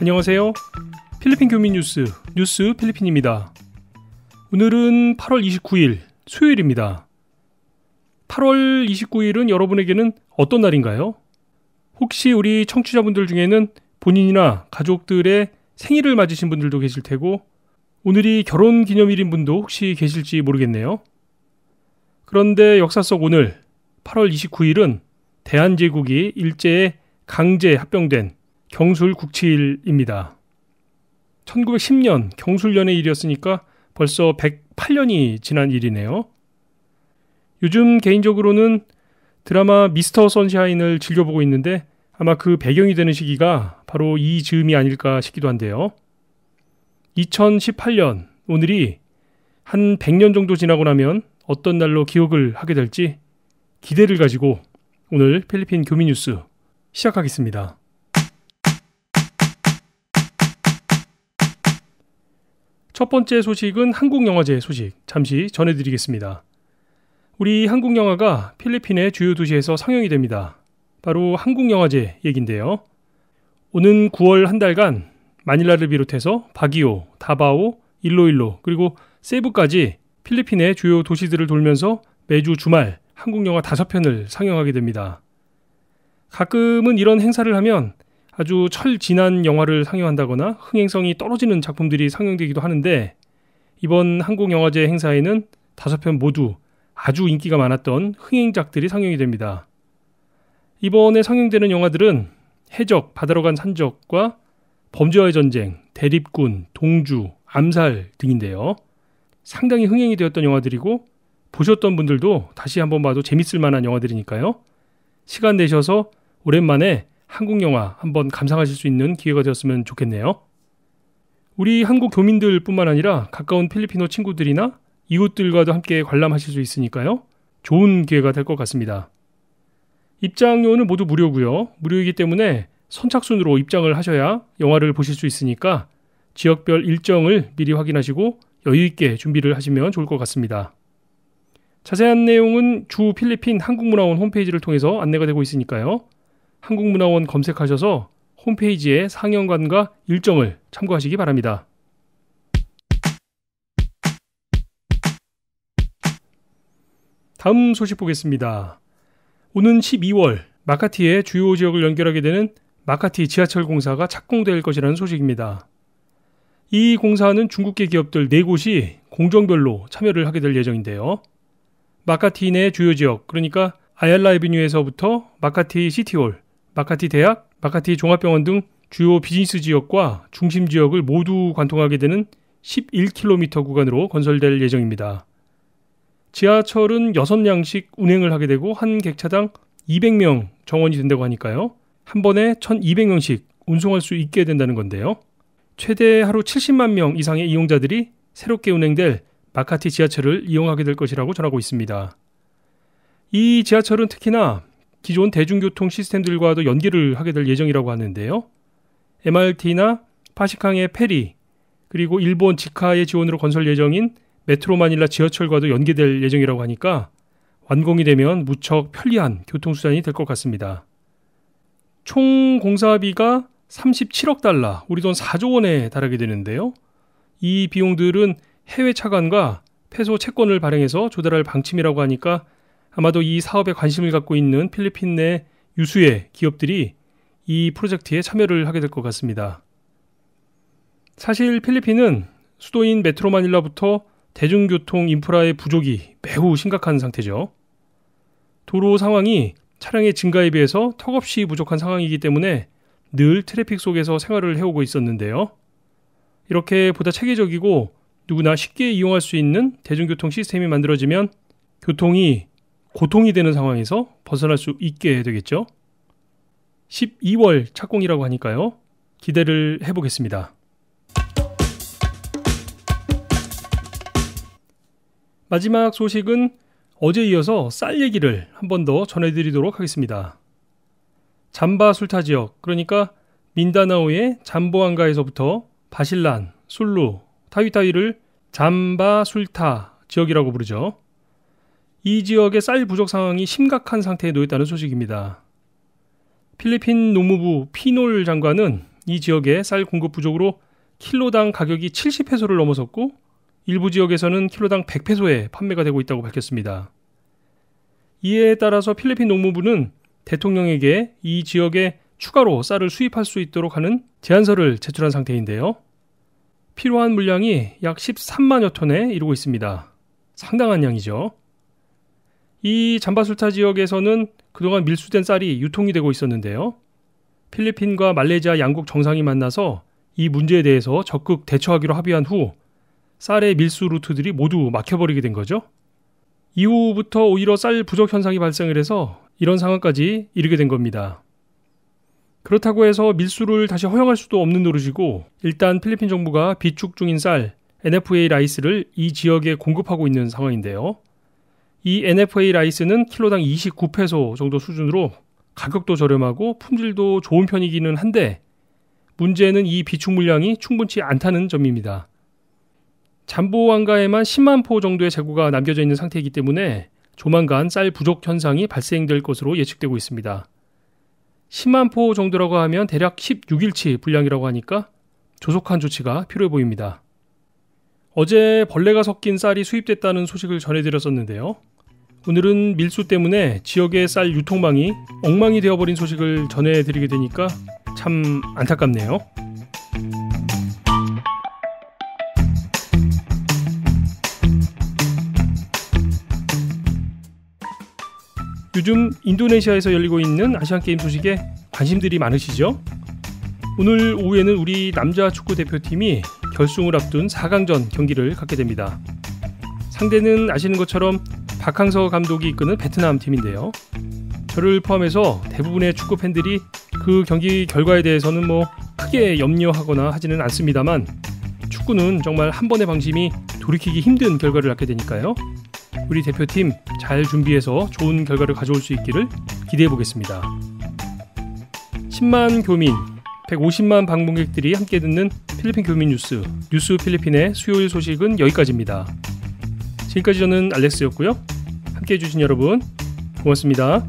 안녕하세요. 필리핀 교민 뉴스 필리핀입니다. 오늘은 8월 29일 수요일입니다. 8월 29일은 여러분에게는 어떤 날인가요? 혹시 우리 청취자분들 중에는 본인이나 가족들의 생일을 맞으신 분들도 계실 테고 오늘이 결혼기념일인 분도 혹시 계실지 모르겠네요. 그런데 역사 속 오늘 8월 29일은 대한제국이 일제에 강제 합병된 경술 국치일입니다. 1910년 경술년의 일이었으니까 벌써 108년이 지난 일이네요. 요즘 개인적으로는 드라마 미스터 선샤인을 즐겨보고 있는데 아마 그 배경이 되는 시기가 바로 이 즈음이 아닐까 싶기도 한데요. 2018년 오늘이 한 100년 정도 지나고 나면 어떤 날로 기억을 하게 될지 기대를 가지고 오늘 필리핀 교민 뉴스 시작하겠습니다. 첫 번째 소식은 한국영화제 소식 잠시 전해드리겠습니다. 우리 한국영화가 필리핀의 주요 도시에서 상영이 됩니다. 바로 한국영화제 얘긴데요. 오는 9월 한 달간 마닐라를 비롯해서 바기오, 다바오, 일로일로 그리고 세부까지 필리핀의 주요 도시들을 돌면서 매주 주말 한국영화 5편을 상영하게 됩니다. 가끔은 이런 행사를 하면 아주 철진한 영화를 상영한다거나 흥행성이 떨어지는 작품들이 상영되기도 하는데 이번 한국영화제 행사에는 5편 모두 아주 인기가 많았던 흥행작들이 상영이 됩니다. 이번에 상영되는 영화들은 해적, 바다로 간 산적과 범죄와의 전쟁, 대립군, 동주, 암살 등인데요. 상당히 흥행이 되었던 영화들이고 보셨던 분들도 다시 한번 봐도 재밌을 만한 영화들이니까요. 시간 내셔서 오랜만에 한국 영화 한번 감상하실 수 있는 기회가 되었으면 좋겠네요. 우리 한국 교민들 뿐만 아니라 가까운 필리핀어 친구들이나 이웃들과도 함께 관람하실 수 있으니까요. 좋은 기회가 될 것 같습니다. 입장료는 모두 무료고요. 무료이기 때문에 선착순으로 입장을 하셔야 영화를 보실 수 있으니까 지역별 일정을 미리 확인하시고 여유있게 준비를 하시면 좋을 것 같습니다. 자세한 내용은 주 필리핀 한국문화원 홈페이지를 통해서 안내가 되고 있으니까요. 한국문화원 검색하셔서 홈페이지에 상영관과 일정을 참고하시기 바랍니다. 다음 소식 보겠습니다. 오는 12월 마카티의 주요 지역을 연결하게 되는 마카티 지하철 공사가 착공될 것이라는 소식입니다. 이 공사는 중국계 기업들 4곳이 공정별로 참여를 하게 될 예정인데요. 마카티 내 주요 지역, 그러니까 아얄라 에비뉴에서부터 마카티 시티홀, 마카티 대학, 마카티 종합병원 등 주요 비즈니스 지역과 중심 지역을 모두 관통하게 되는 11km 구간으로 건설될 예정입니다. 지하철은 6량씩 운행을 하게 되고 한 객차당 200명 정원이 된다고 하니까요. 한 번에 1200명씩 운송할 수 있게 된다는 건데요. 최대 하루 70만 명 이상의 이용자들이 새롭게 운행될 마카티 지하철을 이용하게 될 것이라고 전하고 있습니다. 이 지하철은 특히나 기존 대중교통 시스템들과도 연계를 하게 될 예정이라고 하는데요. MRT나 파시캉의 페리, 그리고 일본 지카의 지원으로 건설 예정인 메트로 마닐라 지하철과도 연계될 예정이라고 하니까 완공이 되면 무척 편리한 교통수단이 될 것 같습니다. 총 공사비가 37억 달러, 우리 돈 4조 원에 달하게 되는데요. 이 비용들은 해외 차관과 패소 채권을 발행해서 조달할 방침이라고 하니까 아마도 이 사업에 관심을 갖고 있는 필리핀 내 유수의 기업들이 이 프로젝트에 참여를 하게 될 것 같습니다. 사실 필리핀은 수도인 메트로 마닐라부터 대중교통 인프라의 부족이 매우 심각한 상태죠. 도로 상황이 차량의 증가에 비해서 턱없이 부족한 상황이기 때문에 늘 트래픽 속에서 생활을 해오고 있었는데요. 이렇게 보다 체계적이고 누구나 쉽게 이용할 수 있는 대중교통 시스템이 만들어지면 교통이 고통이 되는 상황에서 벗어날 수 있게 되겠죠. 12월 착공이라고 하니까요. 기대를 해보겠습니다. 마지막 소식은 어제 이어서 쌀 얘기를 한 번 더 전해드리도록 하겠습니다. 잠바 술타 지역, 그러니까 민다나오의 잠보안가에서부터 바실란, 술루, 타위타위를 잠바 술타 지역이라고 부르죠. 이 지역의 쌀 부족 상황이 심각한 상태에 놓였다는 소식입니다. 필리핀 농무부 피놀 장관은 이 지역의 쌀 공급 부족으로 킬로당 가격이 70페소를 넘어섰고 일부 지역에서는 킬로당 100페소에 판매가 되고 있다고 밝혔습니다. 이에 따라서 필리핀 농무부는 대통령에게 이 지역에 추가로 쌀을 수입할 수 있도록 하는 제안서를 제출한 상태인데요. 필요한 물량이 약 13만여 톤에 이르고 있습니다. 상당한 양이죠. 이 잠바술타 지역에서는 그동안 밀수된 쌀이 유통이 되고 있었는데요. 필리핀과 말레이시아 양국 정상이 만나서 이 문제에 대해서 적극 대처하기로 합의한 후 쌀의 밀수 루트들이 모두 막혀버리게 된 거죠. 이후부터 오히려 쌀 부족 현상이 발생을 해서 이런 상황까지 이르게 된 겁니다. 그렇다고 해서 밀수를 다시 허용할 수도 없는 노릇이고 일단 필리핀 정부가 비축 중인 쌀 NFA 라이스를 이 지역에 공급하고 있는 상황인데요. 이 NFA 라이스는 킬로당 29페소 정도 수준으로 가격도 저렴하고 품질도 좋은 편이기는 한데 문제는 이 비축 물량이 충분치 않다는 점입니다. 잠보 왕가에만 10만 포 정도의 재고가 남겨져 있는 상태이기 때문에 조만간 쌀 부족 현상이 발생될 것으로 예측되고 있습니다. 10만 포 정도라고 하면 대략 16일치 분량이라고 하니까 조속한 조치가 필요해 보입니다. 어제 벌레가 섞인 쌀이 수입됐다는 소식을 전해드렸었는데요. 오늘은 밀수 때문에 지역의 쌀 유통망이 엉망이 되어버린 소식을 전해드리게 되니까 참 안타깝네요. 요즘 인도네시아에서 열리고 있는 아시안게임 소식에 관심들이 많으시죠? 오늘 오후에는 우리 남자 축구 대표팀이 결승을 앞둔 4강전 경기를 갖게 됩니다. 상대는 아시는 것처럼 박항서 감독이 이끄는 베트남 팀인데요. 저를 포함해서 대부분의 축구 팬들이 그 경기 결과에 대해서는 크게 염려하거나 하지는 않습니다만 축구는 정말 한 번의 방심이 돌이키기 힘든 결과를 낳게 되니까요. 우리 대표팀 잘 준비해서 좋은 결과를 가져올 수 있기를 기대해 보겠습니다. 10만 교민, 150만 방문객들이 함께 듣는 필리핀 교민 뉴스 필리핀의 수요일 소식은 여기까지입니다. 지금까지 저는 알렉스였고요. 함께 해주신 여러분 고맙습니다.